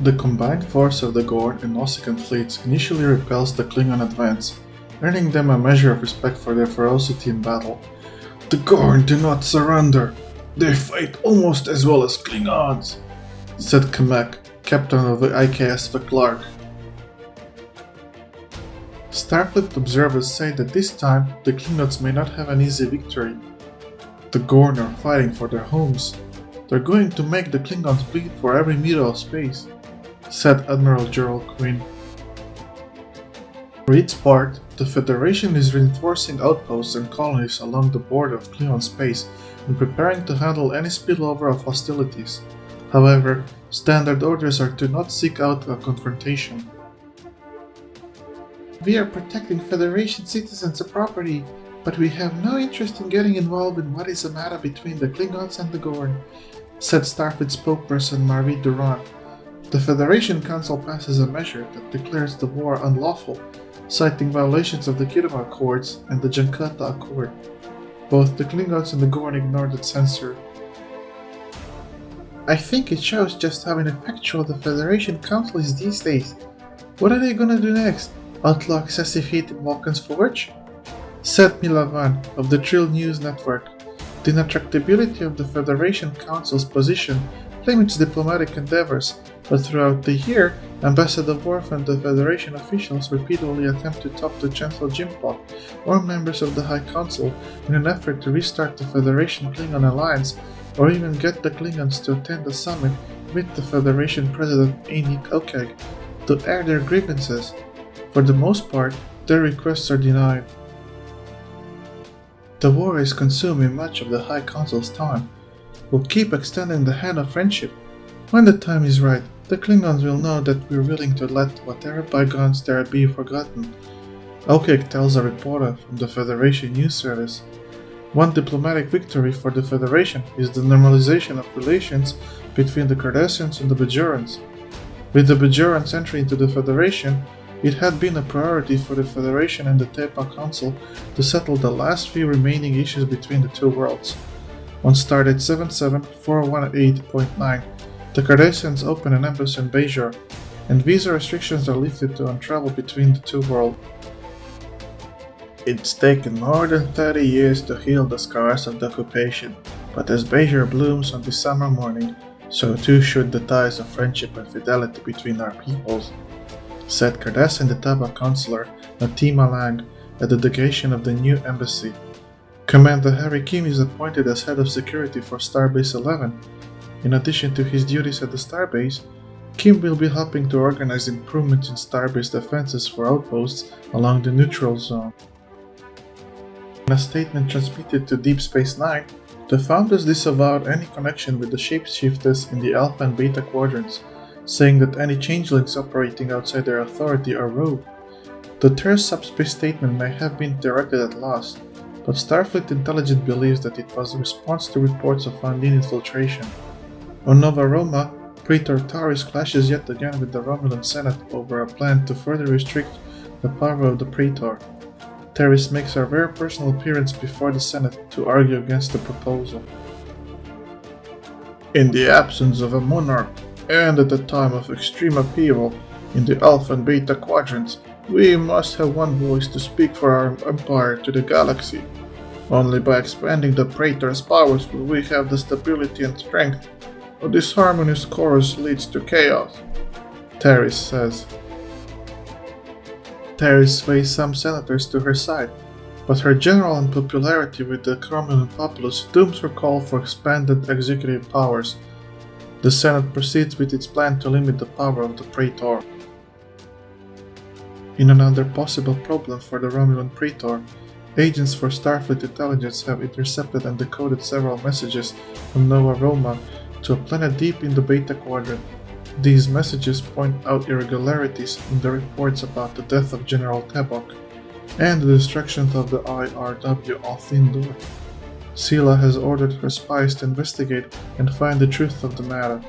The combined force of the Gorn and Nausicaan fleets initially repels the Klingon advance, earning them a measure of respect for their ferocity in battle. "The Gorn do not surrender. They fight almost as well as Klingons," said Kamek, captain of the IKS Clark. Starfleet observers say that this time the Klingons may not have an easy victory. The Gorn are fighting for their homes. "They're going to make the Klingons bleed for every meter of space," said Admiral Gerald Quinn. For its part, the Federation is reinforcing outposts and colonies along the border of Klingon space and preparing to handle any spillover of hostilities. However, standard orders are to not seek out a confrontation. "We are protecting Federation citizens and property, but we have no interest in getting involved in what is a matter between the Klingons and the Gorn," said Starfleet spokesperson Marie Durant. The Federation Council passes a measure that declares the war unlawful, citing violations of the Kirima Accords and the Jankata Accord. Both the Klingons and the Gorn ignored its censure. "I think it shows just how ineffectual the Federation Council is these days. What are they gonna do next? Outlaw excessive heat in Vulcan's Forge?" said Mila Van of the Trill News Network. The intractability of the Federation Council's position limits diplomatic endeavors, but throughout the year, Ambassador Worf and the Federation officials repeatedly attempt to talk to Chancellor Jimpock or members of the High Council in an effort to restart the Federation-Klingon alliance or even get the Klingons to attend a summit with the Federation President Amy Kokeg to air their grievances. For the most part, their requests are denied. "The war is consuming much of the High Council's time. We'll keep extending the hand of friendship. When the time is right, the Klingons will know that we're willing to let whatever bygones there be forgotten," Okek tells a reporter from the Federation News Service. One diplomatic victory for the Federation is the normalization of relations between the Cardassians and the Bajorans. With the Bajorans' entry into the Federation, it had been a priority for the Federation and the Tepa Council to settle the last few remaining issues between the two worlds. On Stardate 77418.9, the Cardassians open an embassy in Bajor, and visa restrictions are lifted to on travel between the two worlds. "It's taken more than 30 years to heal the scars of the occupation, but as Bajor blooms on this summer morning, so too should the ties of friendship and fidelity between our peoples," said Cardassian Detaba Counselor Natima Lang at the dedication of the new embassy. Commander Harry Kim is appointed as head of security for Starbase 11. In addition to his duties at the Starbase, Kim will be helping to organize improvements in Starbase defenses for outposts along the neutral zone. In a statement transmitted to Deep Space Nine, the founders disavowed any connection with the shapeshifters in the Alpha and Beta quadrants, saying that any changelings operating outside their authority are rogue. The terse subspace statement may have been directed at Lost, but Starfleet intelligence believes that it was a response to reports of Undine infiltration. On Nova Roma, Praetor Taris clashes yet again with the Romulan Senate over a plan to further restrict the power of the Praetor. Taris makes a rare personal appearance before the Senate to argue against the proposal. "In the absence of a monarch, and at a time of extreme upheaval in the Alpha and Beta quadrants, we must have one voice to speak for our empire to the galaxy. Only by expanding the Praetor's powers will we have the stability and strength. A disharmonious course leads to chaos," Taris says. Taris sways some senators to her side, but her general unpopularity with the Romulan populace dooms her call for expanded executive powers. The Senate proceeds with its plan to limit the power of the Praetor. In another possible problem for the Romulan Praetor, agents for Starfleet intelligence have intercepted and decoded several messages from Nova Roma to a planet deep in the Beta Quadrant. These messages point out irregularities in the reports about the death of General Tebok and the destruction of the IRW Althindor. Sela has ordered her spies to investigate and find the truth of the matter.